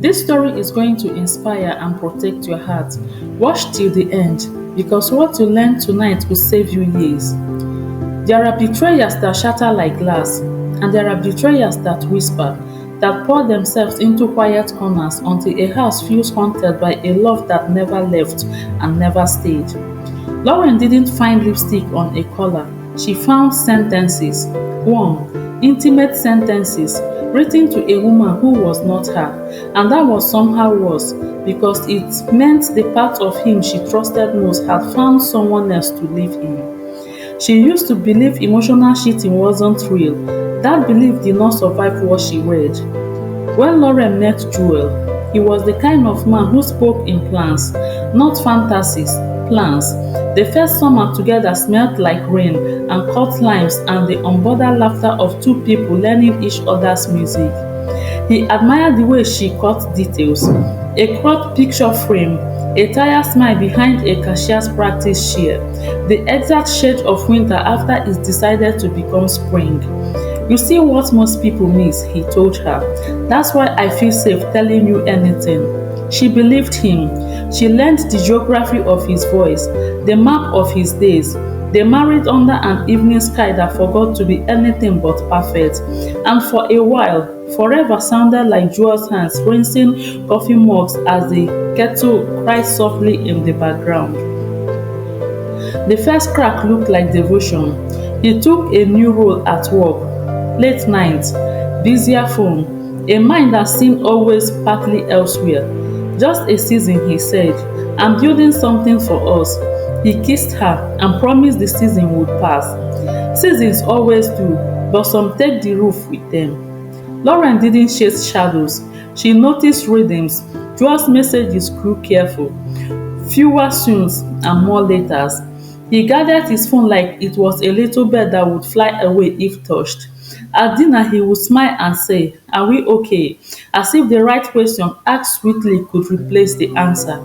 This story is going to inspire and protect your heart. Watch till the end because what you learn tonight will save you years. There are betrayers that shatter like glass, and there are betrayers that whisper, that pour themselves into quiet corners until a house feels haunted by a love that never left and never stayed. Lauren didn't find lipstick on a collar, she found sentences. One, intimate sentences written to a woman who was not her, and that was somehow worse because it meant the part of him she trusted most had found someone else to live in. She used to believe emotional cheating wasn't real. That belief did not survive what she read. When Lauren met Joel, he was the kind of man who spoke in plans, not fantasies, plans. The first summer together smelled like rain and cut limes and the unbothered laughter of two people learning each other's music. He admired the way she cut details, a cropped picture frame, a tired smile behind a cashier's practice chair, the exact shade of winter after it decided to become spring. You see what most people miss, he told her. That's why I feel safe telling you anything. She believed him. She learned the geography of his voice, the map of his days. They married under an evening sky that forgot to be anything but perfect. And for a while, forever sounded like Joel's hands rinsing coffee mugs as the kettle cried softly in the background. The first crack looked like devotion. He took a new role at work. Late nights, busier phone, a mind that seemed always partly elsewhere. Just a season, he said. I'm building something for us. He kissed her and promised the season would pass. Seasons always do, but some take the roof with them. Lauren didn't chase shadows. She noticed rhythms. Joel's messages grew careful. Fewer soons and more letters. He guarded his phone like it was a little bird that would fly away if touched. At dinner, he would smile and say, "Are we okay?" As if the right question asked sweetly could replace the answer.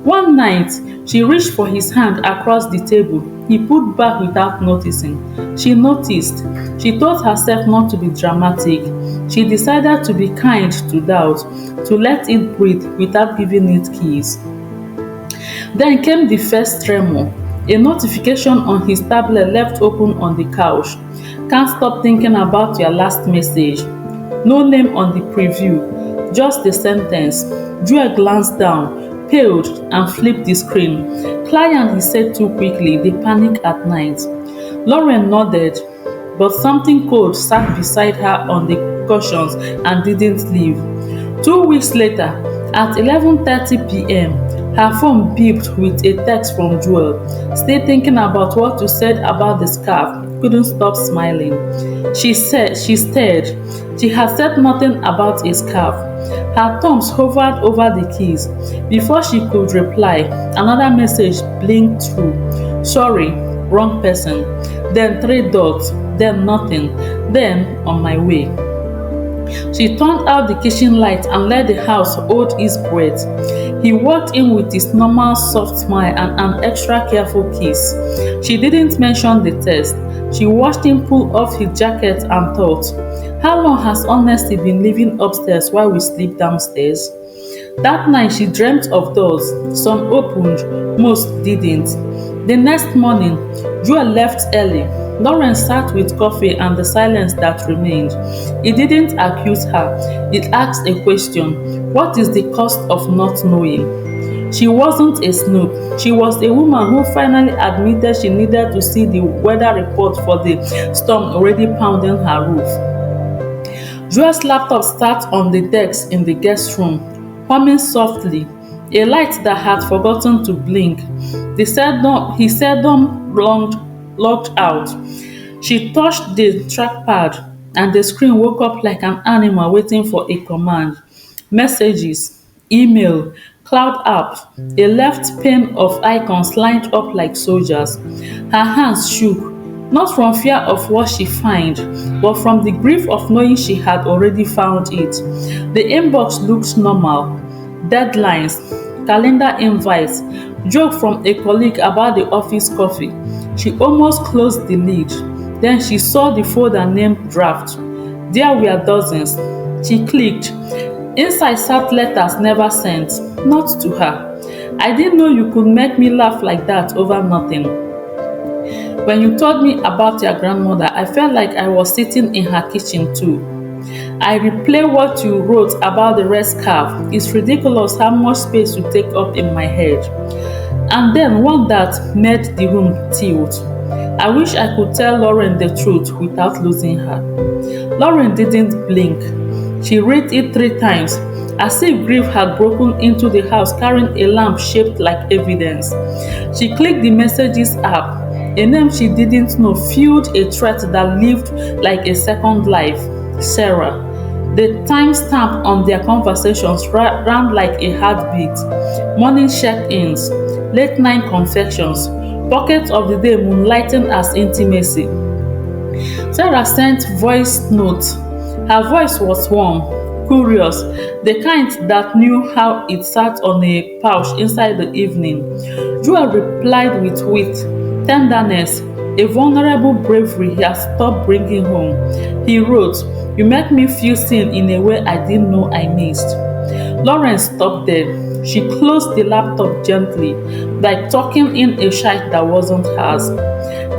One night, she reached for his hand across the table. He pulled back without noticing. She noticed. She told herself not to be dramatic. She decided to be kind to doubt, to let it breathe without giving it keys. Then came the first tremor. A notification on his tablet left open on the couch. Can't stop thinking about your last message. No name on the preview, just the sentence. Joel glanced down, paled, and flipped the screen. Client, he said too quickly, they panic at night. Lauren nodded, but something cold sat beside her on the cushions and didn't leave. 2 weeks later, at 11:30 p.m., her phone beeped with a text from Joel. Still thinking about what you said about the scarf, couldn't stop smiling. She stared. She had said nothing about a scarf. Her thumbs hovered over the keys. Before she could reply, another message blinked through. Sorry, wrong person. Then 3 dots, then nothing. Then on my way. She turned out the kitchen light and let the house hold its breath. He walked in with his normal soft smile and an extra careful kiss. She didn't mention the test. She watched him pull off his jacket and thought, how long has honesty been living upstairs while we sleep downstairs? That night she dreamt of doors. Some opened, most didn't. The next morning, Joel left early. Lauren sat with coffee and the silence that remained. It didn't accuse her. It asked a question. What is the cost of not knowing? She wasn't a snoop. She was a woman who finally admitted she needed to see the weather report for the storm already pounding her roof. Joel's laptop sat on the desk in the guest room, humming softly, a light that had forgotten to blink. He seldom logged out. She touched the trackpad and the screen woke up like an animal waiting for a command. Messages, email, cloud app, a left pane of icons lined up like soldiers. Her hands shook, not from fear of what she find, but from the grief of knowing she had already found it. The inbox looked normal. Deadlines, calendar invites, joke from a colleague about the office coffee. She almost closed the lid. Then she saw the folder named draft. There were dozens. She clicked. Inside sat letters never sent, not to her. I didn't know you could make me laugh like that over nothing. When you told me about your grandmother, I felt like I was sitting in her kitchen too. I replay what you wrote about the red scarf. It's ridiculous how much space you take up in my head. And then one that made the room tilt. I wish I could tell Lauren the truth without losing her. Lauren didn't blink. She read it 3 times, as if grief had broken into the house carrying a lamp shaped like evidence. She clicked the messages app. A name she didn't know fueled a threat that lived like a second life. Sarah. The timestamp on their conversations ran like a heartbeat. Morning check-ins, late night confessions, pockets of the day moonlighting as intimacy. Sarah sent voice notes. Her voice was warm, curious, the kind that knew how it sat on a pouch inside the evening. Joel replied with wit, tenderness, a vulnerable bravery he had stopped bringing home. He wrote, "You make me feel seen in a way I didn't know I missed." Lauren stopped there. She closed the laptop gently, like tucking in a child that wasn't hers.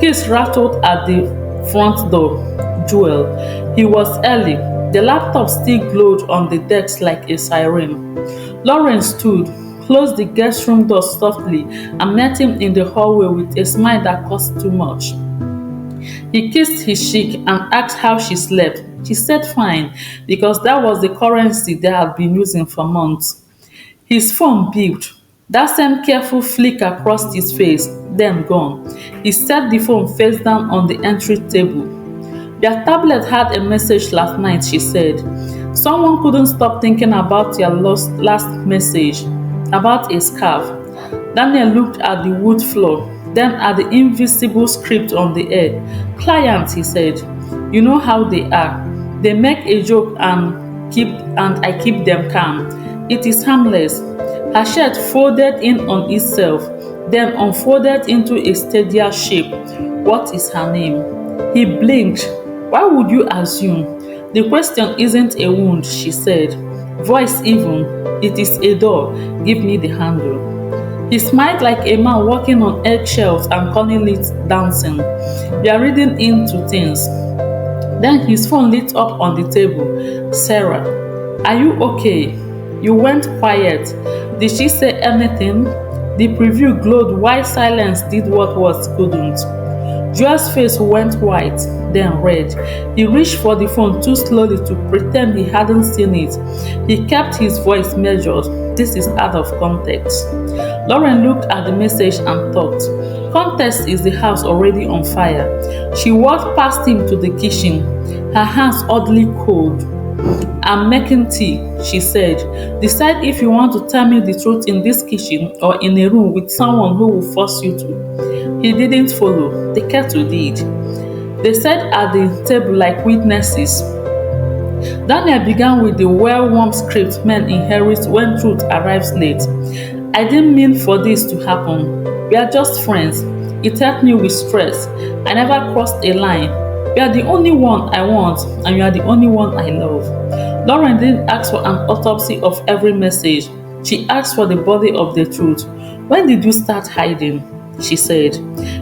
Keys rattled at the front door. Joel. He was early. The laptop still glowed on the desk like a siren. Lauren stood, closed the guest room door softly, and met him in the hallway with a smile that cost too much. He kissed his cheek and asked how she slept. She said fine, because that was the currency they had been using for months. His phone beeped. That same careful flick across his face, then gone. He set the phone face down on the entry table. Their tablet had a message last night, she said. Someone couldn't stop thinking about your last message, about a scarf. Daniel looked at the wood floor, then at the invisible script on the air. Client, he said. You know how they are. They make a joke and I keep them calm. It is harmless. Her shirt folded in on itself, then unfolded into a steadier shape. What is her name? He blinked. Why would you assume? The question isn't a wound, she said. Voice even. It is a door. Give me the handle. He smiled like a man walking on eggshells and calling it dancing. We are reading into things. Then his phone lit up on the table. Sarah, are you okay? You went quiet. Did she say anything? The preview glowed while silence did what words couldn't. Joel's face went white, then red. He reached for the phone too slowly to pretend he hadn't seen it. He kept his voice measured. This is out of context. Lauren looked at the message and thought, context is the house already on fire. She walked past him to the kitchen, her hands oddly cold. I'm making tea, she said. Decide if you want to tell me the truth in this kitchen or in a room with someone who will force you to. He didn't follow. The kettle did. They sat at the table like witnesses. Daniel began with the well-worn script men inherit when truth arrives late. I didn't mean for this to happen. We are just friends. It helped me with stress. I never crossed a line. You are the only one I want, and you are the only one I love. Lauren didn't ask for an autopsy of every message. She asked for the body of the truth. When did you start hiding? She said.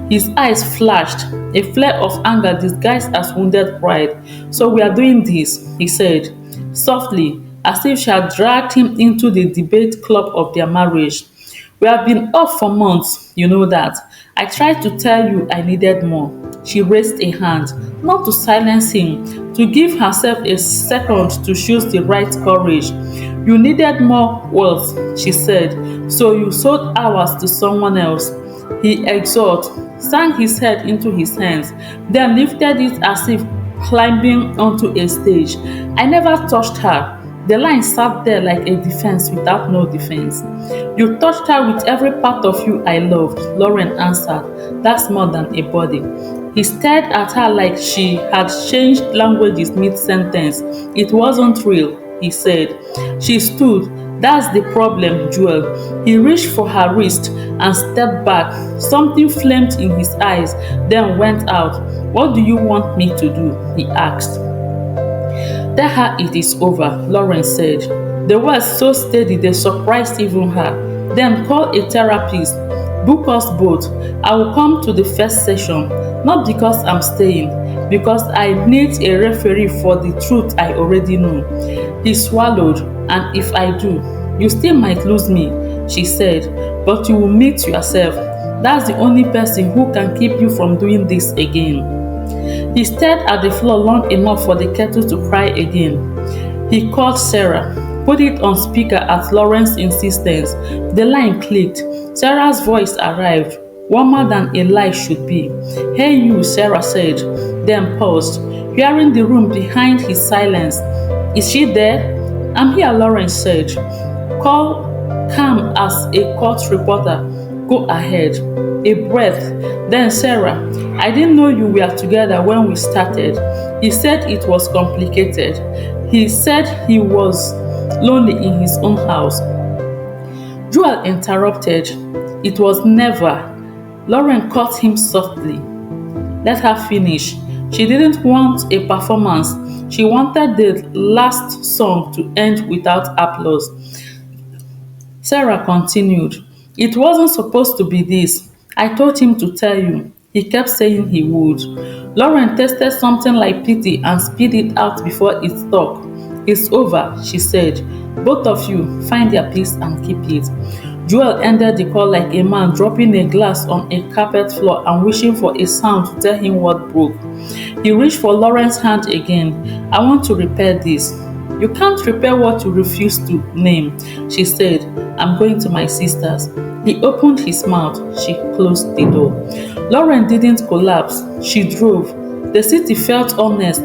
His eyes flashed, a flare of anger disguised as wounded pride. So we are doing this, he said, softly, as if she had dragged him into the debate club of their marriage. We have been off for months, you know that. I tried to tell you I needed more. She raised a hand, not to silence him, to give herself a second to choose the right courage. You needed more wealth, she said, so you sold ours to someone else. He exhaled, sank his head into his hands, then lifted it as if climbing onto a stage. I never touched her. The line sat there like a defense without no defense. You touched her with every part of you I loved, Lauren answered. That's more than a body. He stared at her like she had changed languages mid-sentence. It wasn't real, he said. She stood. That's the problem, Joel. He reached for her wrist and stepped back. Something flamed in his eyes, then went out. What do you want me to do? He asked. Tell her it is over, Lauren said. The words so steady they surprised even her. Then call a therapist. Book us both. I will come to the first session, not because I'm staying, because I need a referee for the truth I already know. He swallowed, and if I do, you still might lose me, she said, but you will meet yourself. That's the only person who can keep you from doing this again. He stared at the floor long enough for the kettle to cry again. He called Sarah, put it on speaker at Lauren's insistence. The line clicked. Sarah's voice arrived, warmer than a lie should be. "Hey you," Sarah said, then paused, hearing the room behind his silence. "Is she there?" "I'm here," Lauren said, Call, calm as a court reporter. "Go ahead." A breath. Then Sarah, "I didn't know you were together when we started." He said it was complicated. He said he was lonely in his own house. Joel interrupted. "It was never." Lauren cut him softly. Let her finish. She didn't want a performance. She wanted the last song to end without applause. Sarah continued, "It wasn't supposed to be this. I told him to tell you. He kept saying he would." Lauren tasted something like pity and spit it out before it stuck. "It's over," she said. "Both of you, find your peace and keep it." Joel ended the call like a man dropping a glass on a carpet floor and wishing for a sound to tell him what broke. He reached for Lauren's hand again. "I want to repair this." "You can't repair what you refuse to name," she said. "I'm going to my sister's." He opened his mouth. She closed the door. Lauren didn't collapse. She drove. The city felt honest.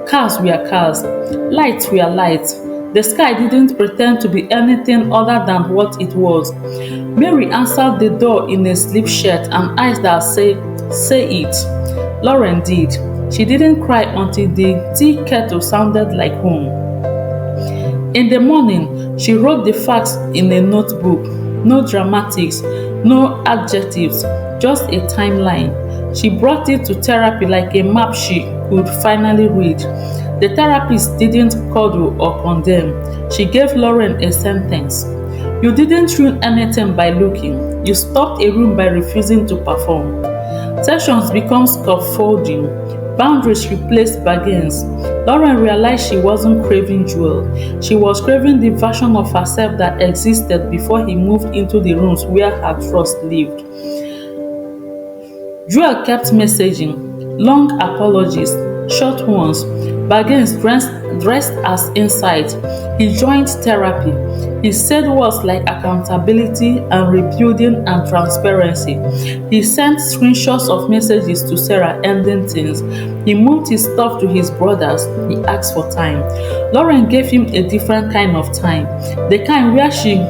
Cars were cars. Lights were lights. The sky didn't pretend to be anything other than what it was. Mary answered the door in a sleep shirt and eyes that say it. Lauren did. She didn't cry until the tea kettle sounded like home. In the morning, she wrote the facts in a notebook. No dramatics, no adjectives, just a timeline. She brought it to therapy like a map she could finally read. The therapist didn't cuddle or condemn. She gave Lauren a sentence. "You didn't ruin anything by looking. You stopped a room by refusing to perform." Sessions become scaffolding. Boundaries replaced bargains. Lauren realized she wasn't craving Joel. She was craving the version of herself that existed before he moved into the rooms where her trust lived. Joel kept messaging, long apologies, short ones, bargains dressed as insight. He joined therapy. He said words like accountability and rebuilding and transparency. He sent screenshots of messages to Sarah ending things. He moved his stuff to his brothers. He asked for time. Lauren gave him a different kind of time, the kind where she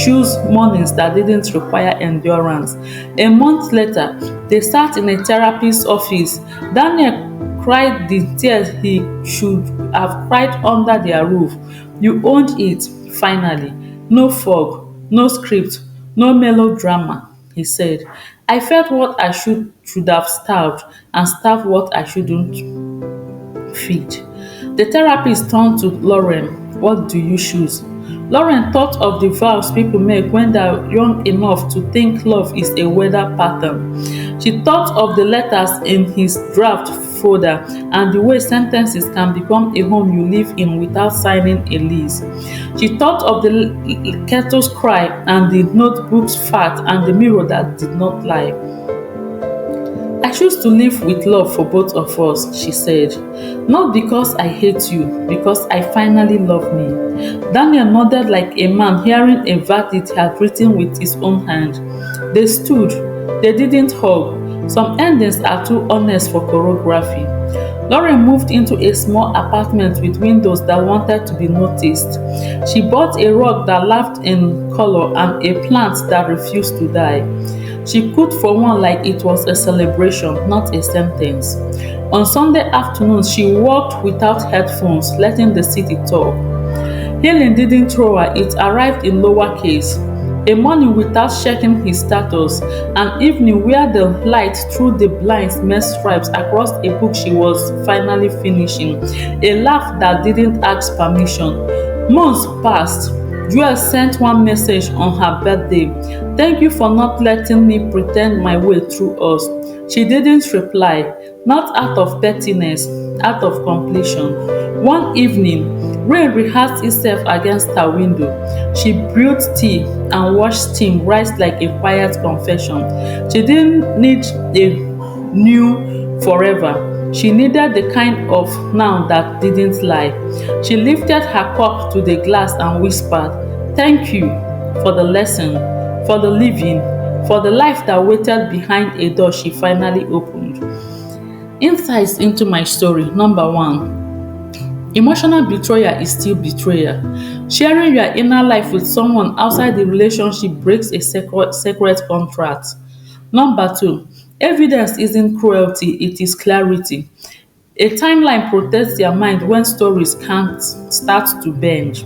chose mornings that didn't require endurance. A month later, they sat in a therapist's office. Daniel cried the tears he should have cried under their roof. "You owned it, finally. No fog, no script, no melodrama," he said. "I felt what I should have starved and starved what I shouldn't feed." The therapist turned to Lauren. "What do you choose?" Lauren thought of the vows people make when they're young enough to think love is a weather pattern. She thought of the letters in his draft folder and the way sentences can become a home you live in without signing a lease. She thought of the kettle's cry and the notebook's fact and the mirror that did not lie. "I choose to live with love for both of us," she said. "Not because I hate you, because I finally love me." Daniel nodded like a man hearing a verdict he had written with his own hand. They stood. They didn't hug. Some endings are too honest for choreography. Lauren moved into a small apartment with windows that wanted to be noticed. She bought a rug that laughed in color and a plant that refused to die. She cooked for one like it was a celebration, not a sentence. On Sunday afternoons, she walked without headphones, letting the city talk. Healing didn't throw her, it arrived in lowercase. A morning without checking his status, an evening where the light through the blinds made stripes across a book she was finally finishing, a laugh that didn't ask permission. Months passed. Joel sent one message on her birthday. "Thank you for not letting me pretend my way through us." She didn't reply, not out of pettiness, out of completion. One evening, rain rehearsed itself against her window. She brewed tea and watched steam rise like a quiet confession. She didn't need a new forever. She needed the kind of now that didn't lie. She lifted her cup to the glass and whispered, "Thank you for the lesson, for the living, for the life that waited behind a door she finally opened." Insights into my story. Number one, emotional betrayal is still betrayal. Sharing your inner life with someone outside the relationship breaks a sacred contract. Number two, evidence isn't cruelty, it is clarity. A timeline protects your mind when stories can't start to bend.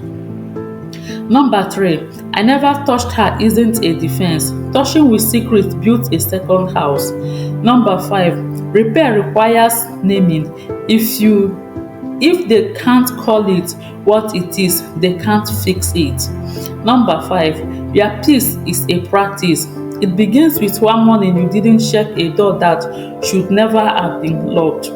Number three, "I never touched her" isn't a defense. Touching with secret builds a second house. Number five, repair requires naming. If they can't call it what it is, they can't fix it. Number five, your peace is a practice. It begins with one morning you didn't check a door that should never have been locked.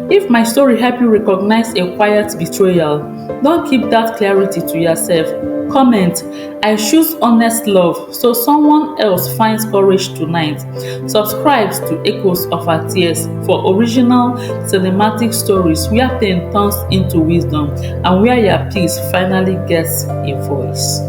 If my story help you recognize a quiet betrayal, don't keep that clarity to yourself. Comment, "I choose honest love so someone else finds courage tonight." Subscribe to Echoes of Our Tears for original cinematic stories where pain turns into wisdom and where your peace finally gets a voice.